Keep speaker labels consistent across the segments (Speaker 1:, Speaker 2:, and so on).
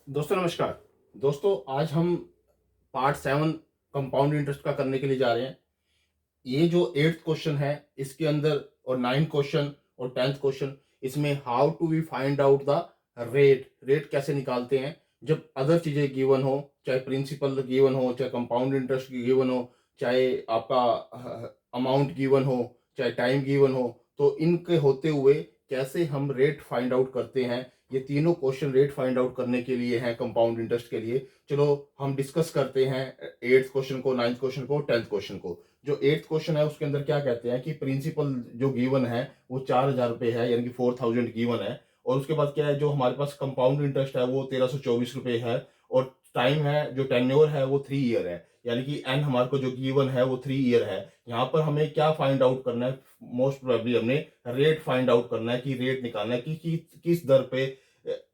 Speaker 1: दोस्तों नमस्कार। दोस्तों आज हम पार्ट 7 कंपाउंड इंटरेस्ट का करने के लिए जा रहे हैं। ये जो 8th क्वेश्चन है इसके अंदर और 9th क्वेश्चन और 10th क्वेश्चन इसमें how to we find out the rate rate कैसे निकालते हैं जब अदर चीज़ें गिवन हो, चाहे प्रिंसिपल गिवन हो, चाहे कंपाउंड इंटरेस्ट गिवन हो, चाहे आपका अमाउंट गिवन हो, चाहे टाइम गिवन हो, तो इनके होते हुए कैसे हम रेट फाइंड आउट करते हैं। ये तीनों क्वेश्चन रेट फाइंड आउट करने के लिए हैं कंपाउंड इंटरेस्ट के लिए। चलो हम डिस्कस करते हैं 8th क्वेश्चन को, 9th क्वेश्चन को, 10th क्वेश्चन को। जो 8th क्वेश्चन है उसके अंदर क्या कहते हैं कि प्रिंसिपल जो गिवन है वो 4,000 रुपये है, यानी कि 4,000 गिवन है। और उसके बाद क्या है, जो हमारे पास कंपाउंड इंटरेस्ट है वो 1,324 रुपये है। और टाइम है, जो टेन्योर है वो 3 ईयर है, यानी कि एन हमारे को जो गिवन है वो 3 ईयर है। यहाँ पर हमें क्या फाइंड आउट करना है, मोस्ट प्रोबेबली हमने रेट फाइंड आउट करना है, कि रेट निकालना है कि किस दर पे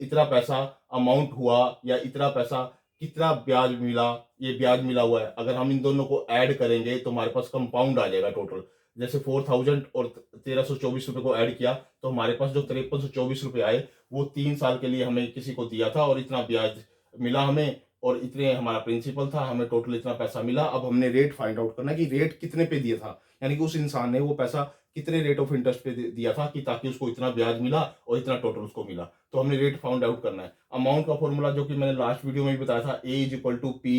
Speaker 1: इतना पैसा अमाउंट हुआ या इतना पैसा कितना ब्याज मिला। ये ब्याज मिला हुआ है, अगर हम इन दोनों को ऐड करेंगे तो हमारे पास कंपाउंड आ जाएगा टोटल। जैसे 4,000 और 1,324 रुपये को ऐड किया तो हमारे पास जो 1,324 रुपये आए वो 3 साल के लिए हमें किसी को दिया था और इतना ब्याज मिला हमें, और इतने हमारा प्रिंसिपल था, हमें टोटल इतना पैसा मिला। अब हमने रेट फाइंड आउट करना है कि रेट कितने पे दिया था, यानी कि उस इंसान ने वो पैसा कितने रेट ऑफ इंटरेस्ट पे दिया था कि ताकि उसको इतना ब्याज मिला और इतना टोटल उसको मिला। तो हमने रेट फाउंड आउट करना है। अमाउंट का फॉर्मूला जो कि मैंने लास्ट वीडियो में भी बताया था, A is equal to P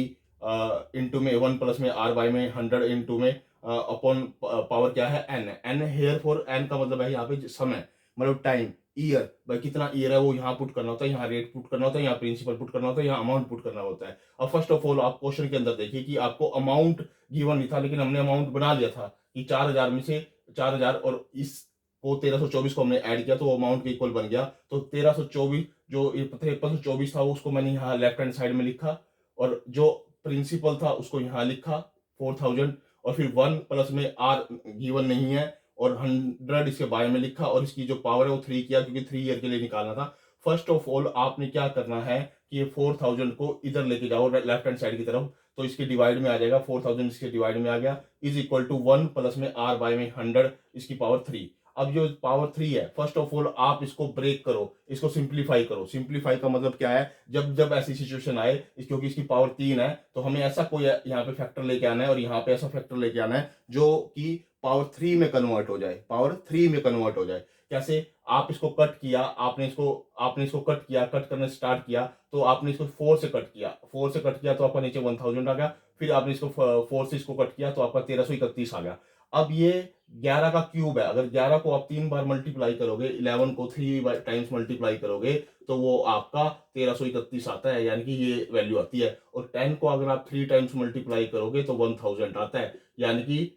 Speaker 1: into में 1 प्लस में आर बाई में 100 इंटू में अपॉन पावर क्या है, N. N here for N का मतलब है यहाँ पे समय, मतलब टाइम, ईयर, भाई कितना ईयर है वो यहाँ पुट करना होता है, यहाँ रेट पुट करना होता है, यहाँ प्रिंसिपल पुट करना होता है, यहाँ अमाउंट पुट करना होता है। अब फर्स्ट ऑफ ऑल आप क्वेश्चन के अंदर देखिए कि आपको अमाउंट गिवन नहीं था, लेकिन हमने अमाउंट बना लिया था कि 4,000 में से 4,000 और इस को 1,324 को हमने ऐड किया तो वो अमाउंट के इक्वल बन गया। तो 1,324 जो 1,324 था उसको मैंने यहाँ लेफ्ट हैंड साइड में लिखा, और जो प्रिंसिपल था उसको यहाँ लिखा 4,000, और फिर 1 प्लस में आर गिवन नहीं है और 100 इसके बारे में लिखा, और इसकी जो पावर है वो 3 किया क्योंकि 3 ईयर के लिए निकालना था। फर्स्ट ऑफ ऑल आपने क्या करना है कि ये 4,000 को इधर लेके जाओ लेफ्ट हैंड साइड की तरफ, तो इसके डिवाइड में आ जाएगा। 4,000 इसके डिवाइड में आ गया, इज इक्वल टू 1 प्लस में आर बाय में 100 इसकी पावर 3। अब जो पावर 3 है, फर्स्ट ऑफ ऑल आप इसको ब्रेक करो, इसको सिंप्लीफाई करो। सिंप्लीफाई का मतलब क्या है, जब जब ऐसी सिचुएशन आए, क्योंकि इसकी पावर 3 है तो हमें ऐसा कोई यहाँ पे फैक्टर लेके आना है और यहाँ पे ऐसा फैक्टर लेके आना है जो कि पावर 3 में कन्वर्ट हो जाए, पावर 3 में कन्वर्ट हो जाए। कैसे, आप इसको कट किया, आपने इसको कट किया, कट करना स्टार्ट किया तो आपने इसको 4 से कट किया, 4 से कट किया तो आपका नीचे 1,000 आ गया। फिर आपने इसको 4 से इसको कट किया तो आपका 1,331 आ गया। अब ये 11 का क्यूब है, अगर 11 को आप 3 बार मल्टीप्लाई करोगे, 11 को 3 टाइम्स मल्टीप्लाई करोगे तो वो आपका 1,331 आता है, यानी कि ये वैल्यू आती है। और 10 को अगर आप 3 टाइम्स मल्टीप्लाई करोगे तो 1,000 आता है, यानी कि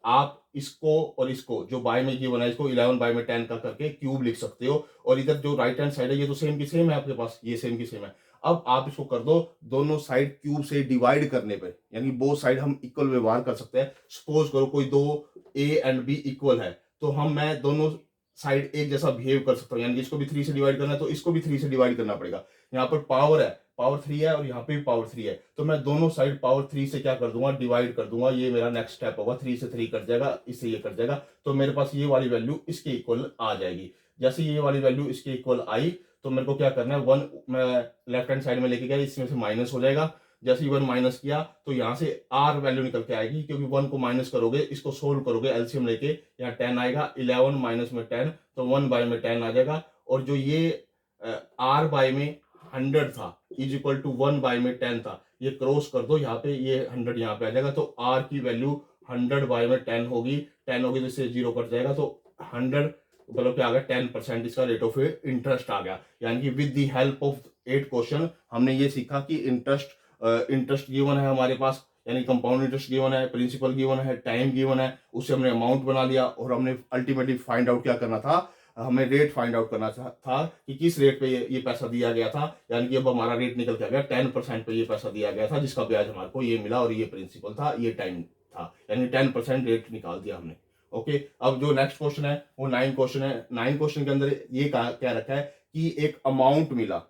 Speaker 1: आप इसको और इसको जो बाय में गिवन है इसको 11 बाय में 10 का करके क्यूब लिख सकते हो। और इधर जो राइट हैंड साइड है ये तो सेम की सेम है आपके पास, ये सेम की सेम है। अब आप इसको कर दो दोनों साइड क्यूब से डिवाइड करने पे, यानी बोथ साइड हम इक्वल व्यवहार कर सकते हैं। सपोज करो कोई दो ए एंड बी इक्वल है तो मैं दोनों साइड एक जैसा बिहेव कर सकता हूँ, यानी इसको भी 3 से डिवाइड करना है तो इसको भी 3 से डिवाइड करना पड़ेगा। यहाँ पर पावर है, पावर 3 है और यहाँ पे भी पावर 3 है, तो मैं दोनों साइड पावर 3 से क्या कर दूंगा, डिवाइड कर दूंगा। ये मेरा नेक्स्ट स्टेप होगा, 3 से 3 कट जाएगा, इससे ये कट जाएगा, तो मेरे पास ये वाली वैल्यू इसके इक्वल आ जाएगी। जैसे ये वाली वैल्यू इसके इक्वल आई तो मेरे को क्या करना है, 1 मैं लेफ्ट हैंड साइड में लेके गया, इसमें से माइनस हो जाएगा। जैसे ही 1 माइनस किया तो यहाँ से आर वैल्यू निकल के आएगी, क्योंकि 1 को माइनस करोगे, इसको सोल्व करोगे एलसीएम लेके, यहाँ 10 आएगा, 11 माइनस में 10 तो 1 बाय में 10 आ जाएगा। और जो ये आर बाय में 100 था इज इक्वल टू 1 बाय में 10 था, ये क्रॉस कर दो यहाँ पे, ये 100 यहाँ पे आ जाएगा, तो आर की वैल्यू 100 बाय में 10 होगी, 10 होगी तो इससे 0 कट जाएगा, तो 100 मतलब क्या आ गया, 10% इसका रेट ऑफ इंटरेस्ट आ गया। यानी कि with the help of 8 question हमने ये सीखा कि इंटरेस्ट गिवन है हमारे पास, यानी कंपाउंड इंटरेस्ट गिवन है, प्रिंसिपल गिवन है, टाइम गिवन है, उससे हमने अमाउंट बना लिया, और हमने अल्टीमेटली फाइंड आउट क्या करना था, हमें रेट फाइंड आउट करना था कि किस रेट पे ये पैसा दिया गया था। यानी कि अब हमारा रेट निकल के आ गया, 10% पे ये पैसा दिया गया था जिसका ब्याज हमारे को ये मिला, और ये प्रिंसिपल था, ये टाइम था, यानी 10% रेट निकाल दिया हमने। ओके, अब जो नेक्स्ट क्वेश्चन है वो 9 क्वेश्चन है। 9 क्वेश्चन के अंदर ये क्या रखा है कि एक अमाउंट मिला,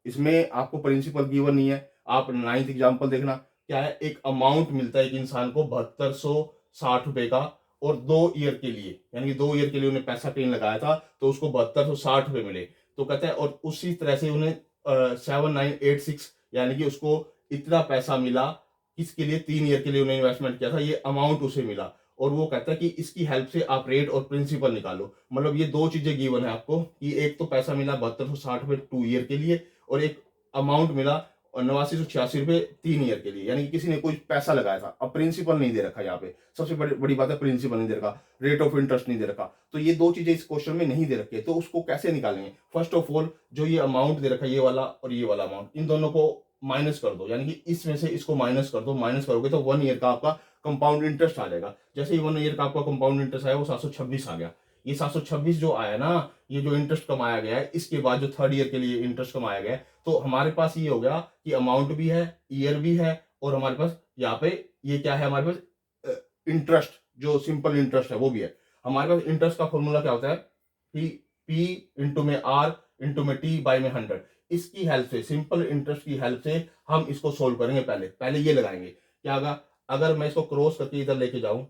Speaker 1: इसमें आपको प्रिंसिपल गिवन नहीं है। आप 9th एग्जाम्पल देखना, क्या है, एक अमाउंट मिलता है एक इंसान को 7260 रुपए का, और 2 ईयर के लिए, यानी कि 2 ईयर के लिए उन्हें पैसा कहीं लगाया था तो उसको 7260 रुपए मिले। तो कहता है और उसी तरह से उन्हें 7986, यानी कि उसको इतना पैसा मिला, किसके लिए, 3 ईयर के लिए उन्होंने इन्वेस्टमेंट किया था, ये अमाउंट उसे मिला। और वो कहता है कि इसकी हेल्प से आप रेट और प्रिंसिपल निकालो। मतलब ये दो चीजें गिवन है आपको, कि एक तो पैसा मिला 7260 रुपए 2 ईयर के लिए, और एक अमाउंट मिला और 8986 रुपए 3 ईयर के लिए, यानी कि किसी ने कोई पैसा लगाया था। अब प्रिंसिपल नहीं दे रखा यहाँ पे, सबसे बड़ी बात है, प्रिंसिपल नहीं दे रखा, रेट ऑफ इंटरेस्ट नहीं दे रखा। तो ये दो चीजें इस क्वेश्चन में नहीं दे रखी है, तो उसको कैसे निकालेंगे? फर्स्ट ऑफ ऑल, जो ये अमाउंट दे रखा है, ये वाला और ये वाला अमाउंट, इन दोनों को माइनस कर दो, यानी कि इसमें से इसको माइनस कर दो। माइनस करोगे तो 1 ईयर का आपका कंपाउंड इंटरेस्ट आ जाएगा। जैसे ही 1 ईयर का आपका कंपाउंड इंटरेस्ट आया, वो 726 आ गया। ये 726 जो आया ना, ये जो इंटरेस्ट कमाया गया है, इसके बाद जो 3rd ईयर के लिए इंटरेस्ट कमाया गया है, तो हमारे पास ये हो गया कि अमाउंट भी है, ईयर भी है, और हमारे पास यहाँ पे ये क्या है, हमारे पास इंटरेस्ट, जो सिंपल इंटरेस्ट है वो भी है। हमारे पास इंटरेस्ट का फॉर्मूला क्या होता है, पी इंटू में आर इंटू में टी बाई में 100। इसकी हेल्प से, सिंपल इंटरेस्ट की हेल्प से हम इसको सोल्व करेंगे। पहले ये लगाएंगे, क्या होगा, अगर मैं इसको क्रॉस करके इधर लेके जाऊं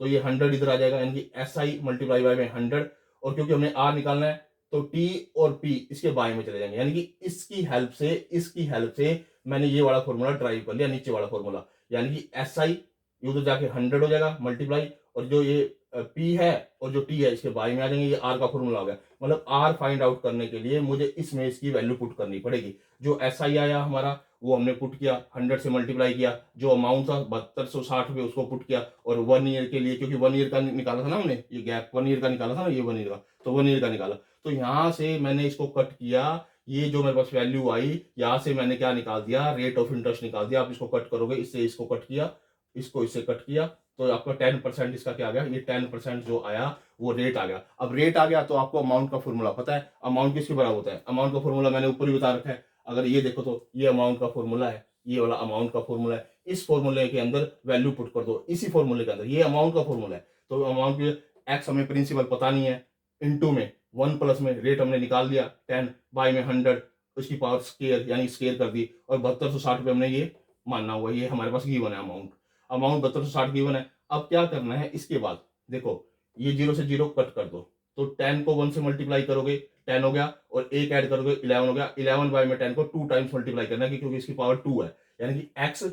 Speaker 1: तो ये 100 इधर आ जाएगा, यानी कि एस आई मल्टीप्लाई बाई में 100। और क्योंकि हमें आर निकालना है, तो टी और पी इसके बाय में चले जाएंगे, यानी कि इसकी हेल्प से मैंने ये वाला फॉर्मूला ड्राइव कर लिया, नीचे वाला फॉर्मूला, यानी कि एस आई उधर जाके 100 हो जाएगा मल्टीप्लाई, और जो ये पी है और जो टी है इसके बाय में आ जाएंगे। ये आर का फॉर्मूला हो गया। मतलब आर फाइंड आउट करने के लिए मुझे इसमें इसकी वैल्यू पुट करनी पड़ेगी। जो एस आई आया हमारा, वो हमने पुट किया, 100 से मल्टीप्लाई किया, जो अमाउंट था 7260 रुपए उसको पुट किया, और 1 ईयर के लिए, क्योंकि 1 ईयर का निकाला था ना हमने, ये गैप 1 ईयर का निकाला था ना, ये 1 ईयर का, तो 1 ईयर का निकाला। तो यहाँ से मैंने इसको कट किया, ये जो मेरे पास वैल्यू आई, यहाँ से मैंने क्या निकाल दिया, रेट ऑफ इंटरेस्ट निकाल दिया। आप इसको कट करोगे, इससे इसको कट किया, इसको इससे कट किया, तो आपका 10% इसका क्या आ गया, ये 10% जो आया वो रेट आ गया। अब रेट आ गया तो आपको अमाउंट का फॉर्मूला पता है, अमाउंट किसके बराबर होता है, अमाउंट का फॉर्मूला मैंने ऊपर ही बता रखा है। अगर ये देखो तो ये अमाउंट का फॉर्मूला है, ये वाला अमाउंट का फॉर्मूला है। इस फॉर्मूले के अंदर वैल्यू पुट कर दो, इसी फॉर्मूले के अंदर, ये अमाउंट का फॉर्मूला है। तो अमाउंट के एक्स हमें प्रिंसिपल पता नहीं है, इनटू में 1 प्लस में रेट हमने निकाल दिया 10 बाय में 100, उसकी पावर स्केयर यानी स्केयर कर दी, और 7260 रुपये हमने ये मानना हुआ। ये हमारे पास गिवन है अमाउंट, 7260 गिवन है। अब क्या करना है, इसके बाद देखो, ये 0 से 0 कट कर दो, तो 10 को 1 से मल्टीप्लाई करोगे 10 हो गया, और एक ऐड करोगे 11 हो गया। 11 बाय में 10 को 2 टाइम्स मल्टीप्लाई करना है, क्योंकि इसकी पावर 2 है, यानी कि x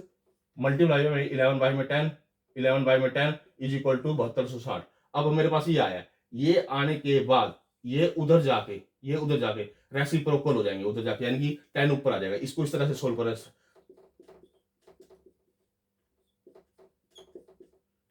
Speaker 1: मल्टीप्लाई में 11 बाय में 10, 11 बाय में 10 इज इक्वल टू 7260। अब मेरे पास ये आया, ये आने के बाद ये उधर जाके रेसिप्रोकल हो जाएंगे उधर जाके, यानी कि 10 ऊपर आ जाएगा। इसको इस तरह से सोल्व करें,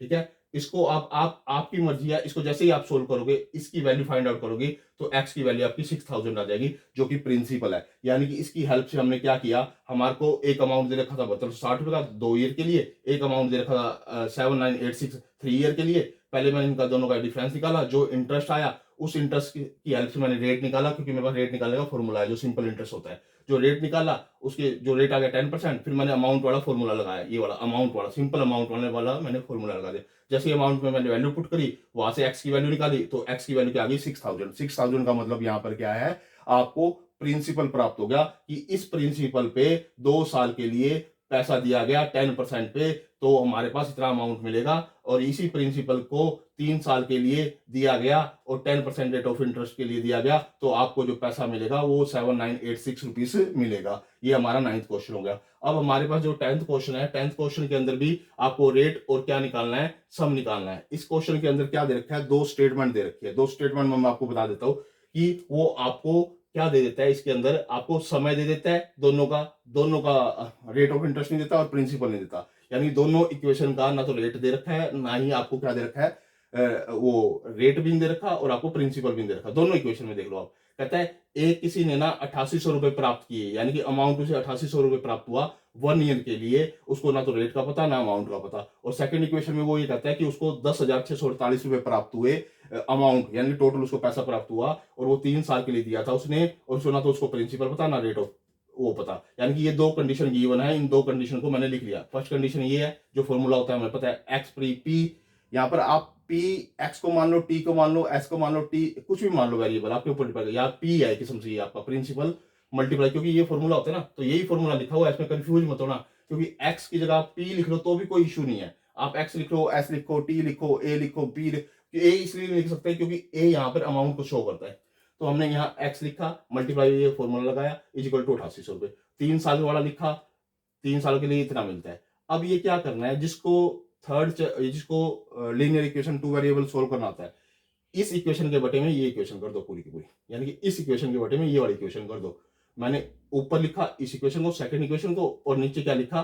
Speaker 1: ठीक है। इसको आप आपकी मर्जी है, इसको जैसे ही आप सोल्व करोगे, इसकी वैल्यू फाइंड आउट करोगे, तो x की वैल्यू आपकी 6000 आ जाएगी, जो कि प्रिंसिपल है। यानी कि इसकी हेल्प से हमने क्या किया, हमारे को एक अमाउंट दे रखा था 7260 रुपए का 2 ईयर के लिए, एक अमाउंट दे रखा था 7986 3 ईयर के लिए। पहले मैंने इनका दोनों का डिफरेंस निकाला, जो इंटरेस्ट आया उस इंटरेस्ट की हेल्प से मैंने रेट निकाला, क्योंकि मेरे पास रेट निकालने का फॉर्मूला है, जो सिंपल इंटरेस्ट होता है। जो रेट निकाला, उसके जो रेट आ गया 10%, फिर मैंने अमाउंट वाला फॉर्मूला लगाया, ये वाला अमाउंट वाला, सिंपल अमाउंट वाला मैंने फॉर्मूला लगा दिया। जैसे अमाउंट में मैंने वैल्यू पुट करी, वहां से एक्स की वैल्यू निकाली, तो एक्स की वैल्यू क्या आ गई 6000। 6000 का मतलब यहाँ पर क्या है, आपको प्रिंसिपल प्राप्त हो गया, कि इस प्रिंसिपल पे 2 साल के लिए पैसा दिया गया 10% पे, तो हमारे पास इतना अमाउंट मिलेगा। और इसी प्रिंसिपल को 3 साल के लिए दिया गया, और 10% रेट ऑफ इंटरेस्ट के लिए दिया गया, तो आपको जो पैसा मिलेगा वो 7986 रुपीज मिलेगा। ये हमारा 9th क्वेश्चन हो गया। अब हमारे पास जो 10th क्वेश्चन है, 10th क्वेश्चन के अंदर भी आपको रेट और क्या निकालना है, सम निकालना है। इस क्वेश्चन के अंदर क्या दे रखा है, 2 स्टेटमेंट दे रखी है। 2 स्टेटमेंट में मैं आपको बता देता हूं कि वो आपको क्या दे देता है, इसके अंदर आपको समय दे देता है, दोनों का रेट ऑफ इंटरेस्ट नहीं देता और प्रिंसिपल नहीं देता। यानी दोनों इक्वेशन का ना तो रेट दे रखा है, ना ही आपको क्या दे रखा है, वो रेट भी नहीं दे रखा और आपको प्रिंसिपल भी नहीं दे रखा। दोनों इक्वेशन में देख लो आप। कहता है एक किसी ने ना 8800 रुपए प्राप्त किए, यानी कि अमाउंट उसे 8800 रुपए प्राप्त हुआ 1 ईयर के लिए, उसको ना तो रेट का पता ना अमाउंट का पता। और सेकंड इक्वेशन में वो ये कहता है कि उसको 10,648 रुपए प्राप्त हुए अमाउंट, यानी टोटल उसको पैसा प्राप्त हुआ, और वो 3 साल के लिए दिया था उसने, और उसको ना तो उसको प्रिंसिपल पता ना रेट ऑफ वो पता। यानी कि ये 2 कंडीशन गिवन है, इन 2 कंडीशन को मैंने लिख लिया। फर्स्ट कंडीशन ये है, जो फॉर्मूला होता है हमें पता है, एक्स प्री पी, यहाँ पर आप पी एक्स को मान लो, टी को मान लो, एस को मान लो, टी कुछ भी मान लो, वेरिएबल आपके ऊपर डिपेंड है। या पी है किस्म से आपका प्रिंसिपल मल्टीप्लाई, क्योंकि ये फॉर्मूला होता है ना, तो यही फॉर्मूला लिखा हुआ है, इसमें कंफ्यूज मत होना। क्योंकि एक्स की जगह आप पी लिख लो तो भी कोई इशू नहीं है। आप एक्स लिखो, एस लिखो, टी लिखो, ए लिखो, पी लिखो। ए इसलिए नहीं लिख सकते क्योंकि ए यहाँ पर अमाउंट को शो करता है। तो हमने यहाँ x लिखा, मल्टीप्लाई ये फॉर्मूला लगाया, इज इक्वल टू 8800 रुपये। 3 साल वाला लिखा, 3 सालों के लिए इतना मिलता है। अब ये क्या करना है, जिसको लीनियर इक्वेशन 2 वेरिएबल सोल्व करना आता है, इस इक्वेशन के बटे में ये इक्वेशन कर दो पूरी की पूरी, यानी कि इस इक्वेशन के बटे में ये वाली इक्वेशन कर दो। मैंने ऊपर लिखा इस इक्वेशन को, सेकंड इक्वेशन को, और नीचे क्या लिखा,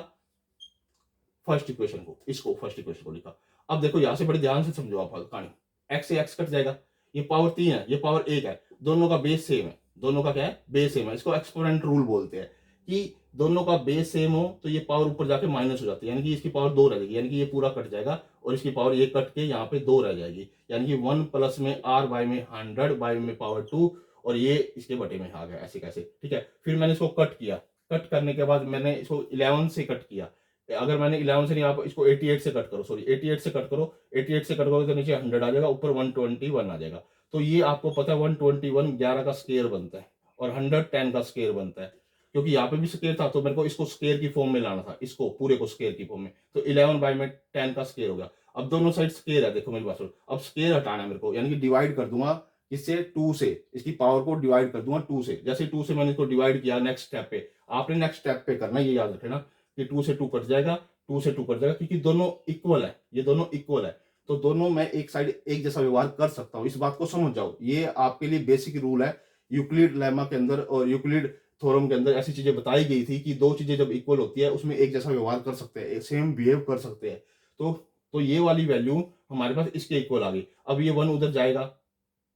Speaker 1: फर्स्ट इक्वेशन को, इसको फर्स्ट इक्वेशन को लिखा। अब देखो यहां से बड़े ध्यान से समझो आप कहानी, एक्स से एक्स कट जाएगा, ये पावर 3 है, ये पावर 1 है, दोनों का बेस सेम है, दोनों का क्या है, बेस सेम है। इसको एक्सपोनेंट रूल बोलते हैं कि दोनों का बेस सेम हो तो ये पावर ऊपर जाके माइनस हो जाती है, यानी कि इसकी पावर 2 रह जाएगी, यानी कि ये पूरा कट जाएगा और इसकी पावर ये कट के यहाँ पे 2 रह जाएगी, यानी कि 1 प्लस में r बाय में 100 बाय में पावर 2, और ये इसके बटे में आ गया, ऐसे कैसे, ठीक है। फिर मैंने इसको कट किया, कट करने के बाद मैंने इसको 11 से कट किया। अगर मैंने 11 से नहीं, आप इसको 88 से कट करो, सॉरी 88 से कट करो, 88 से कट करोगे तो नीचे 100 आ जाएगा, ऊपर 121 आ जाएगा। तो ये आपको पता है 121 11 का स्केयर बनता है और 100 10 का स्केयर बनता है, क्योंकि यहाँ पे भी स्केयर था तो मेरे को इसको स्केयर की फॉर्म में लाना था, इसको पूरे को स्केयर की फॉर्म में। तो 11 बाय में 10 का स्केयर हो गया। अब दोनों साइड स्केयर है, देखो मेरे पास, अब स्केयर हटाना है मेरे को, यानी कि डिवाइड कर दूंगा इससे 2 से, इसकी पावर को डिवाइड कर दूंगा 2 से। जैसे 2 से मैंने इसको डिवाइड किया, नेक्स्ट स्टेप पे आपने नेक्स्ट स्टेप पे करना, ये याद रखना कि 2 से 2 कट जाएगा, 2 से 2 कट जाएगा, क्योंकि दोनों इक्वल है, ये दोनों इक्वल है, तो दोनों मैं एक साइड एक जैसा व्यवहार कर सकता हूँ। इस बात को समझ जाओ, ये आपके लिए बेसिक रूल है। यूक्लिड लेमा के अंदर और यूक्लिड थ्योरम के अंदर ऐसी चीजें बताई गई थी कि दो चीजें जब इक्वल होती है उसमें एक जैसा व्यवहार कर सकते हैं, सेम बिहेव कर सकते हैं। तो ये वाली वैल्यू हमारे पास इसके इक्वल आ गई। अब ये 1 उधर जाएगा,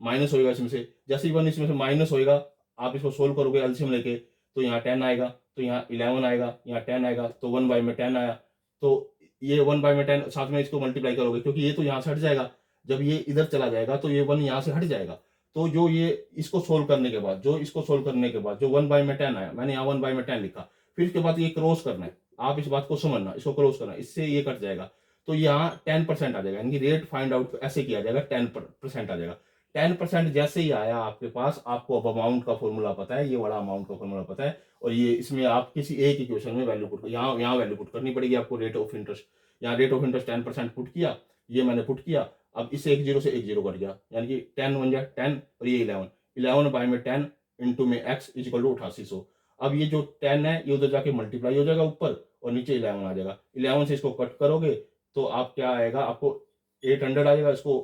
Speaker 1: माइनस होएगा इसमें से, जैसे ही 1 इसमें से माइनस होएगा, आप इसको सोल्व करोगे एलसीएम लेके, तो यहाँ 10 आएगा, तो यहाँ 11 आएगा, यहाँ 10 आएगा, तो 1 बाय में 10 आया। तो ये 1 बाय में 10 साथ में इसको मल्टीप्लाई करोगे, क्योंकि ये तो यहाँ से हट जाएगा, जब ये इधर चला जाएगा तो ये 1 यहाँ से हट जाएगा। तो जो ये इसको सोल्व करने के बाद, जो 1 बाय में 10 आया, मैंने यहाँ 1 बाय में 10 लिखा, फिर इसके बाद ये क्रॉस करना है, आप इस बात को समझना, इसको क्रॉस करना है, इससे ये कट जाएगा, तो यहाँ 10% आ जाएगा, यानी कि रेट फाइंड आउट ऐसे किया जाएगा, 10% आ जाएगा। 10% जैसे ही आया आपके पास, आपको अब अमाउंट का फॉर्मूला पता है, ये वाला अमाउंट का फॉर्मूला पता है, और ये इसमें आप किसी एक इक्वेशन में वैल्यू पुट, यहाँ वैल्यू पुट करनी पड़ेगी आपको, रेट ऑफ इंटरेस्ट, यहाँ रेट ऑफ इंटरेस्ट 10% पुट किया, ये मैंने पुट किया। अब इससे एक जीरो से एक जीरो कट गया, यानी कि 10 बन गया 10, और ये 11 बाय में 10 इंटू में x इज इक्वल टू 8800। अब ये जो 10 है ये उधर जाके मल्टीप्लाई हो जाएगा ऊपर, और नीचे 11 आ जाएगा। 11 से इसको कट करोगे तो आप क्या आएगा, आपको 800 आएगा, इसको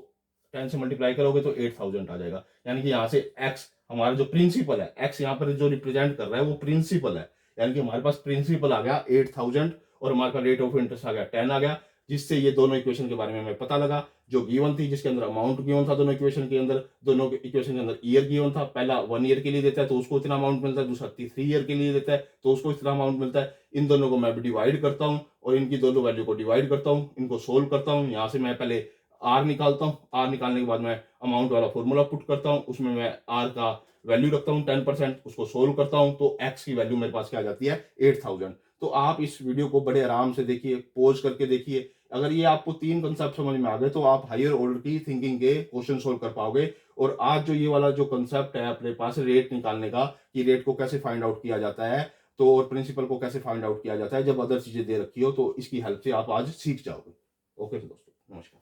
Speaker 1: 10 से मल्टीप्लाई करोगे तो 8000 आ जाएगा। यानी कि यहाँ से x हमारा जो प्रिंसिपल है, x यहाँ पर जो रिप्रेजेंट कर रहा है वो प्रिंसिपल है, यानी कि हमारे पास प्रिंसिपल आ गया 8000, और हमारे पास रेट ऑफ इंटरेस्ट आ गया 10 आ गया, जिससे ये दोनों इक्वेशन के बारे में हमें पता लगा। जो गिवन थी, जिसके अंदर अमाउंट गिवन था दोनों इक्वेशन के अंदर, दोनों इक्वेशन के अंदर ईयर गिवन था, पहला 1 ईयर के लिए देता है तो उसको इतना अमाउंट मिलता है, दूसरा 3 ईयर के लिए देता है तो उसको इतना अमाउंट मिलता है। इन दोनों को मैं डिवाइड करता हूँ और इनकी दोनों वैल्यू को डिवाइड करता हूँ, इनको सोल्व करता हूँ। यहाँ से मैं पहले आर निकालता हूँ, आर निकालने के बाद मैं अमाउंट वाला फॉर्मूला पुट करता हूँ, उसमें मैं आर का वैल्यू रखता हूँ 10%, उसको सोल्व करता हूँ, तो एक्स की वैल्यू मेरे पास क्या आ जाती है 8000। तो आप इस वीडियो को बड़े आराम से देखिए, पॉज करके देखिए। अगर ये आपको 3 कंसेप्ट समझ में आ गए तो आप हायर ऑर्डर की थिंकिंग के क्वेश्चन सोल्व कर पाओगे। और आज जो ये वाला जो कंसेप्ट है अपने पास रेट निकालने का, कि रेट को कैसे फाइंड आउट किया जाता है, तो और प्रिंसिपल को कैसे फाइंड आउट किया जाता है जब अदर चीजें दे रखी हो, तो इसकी हेल्प से आप आज सीख जाओगे। ओके दोस्तों, नमस्कार।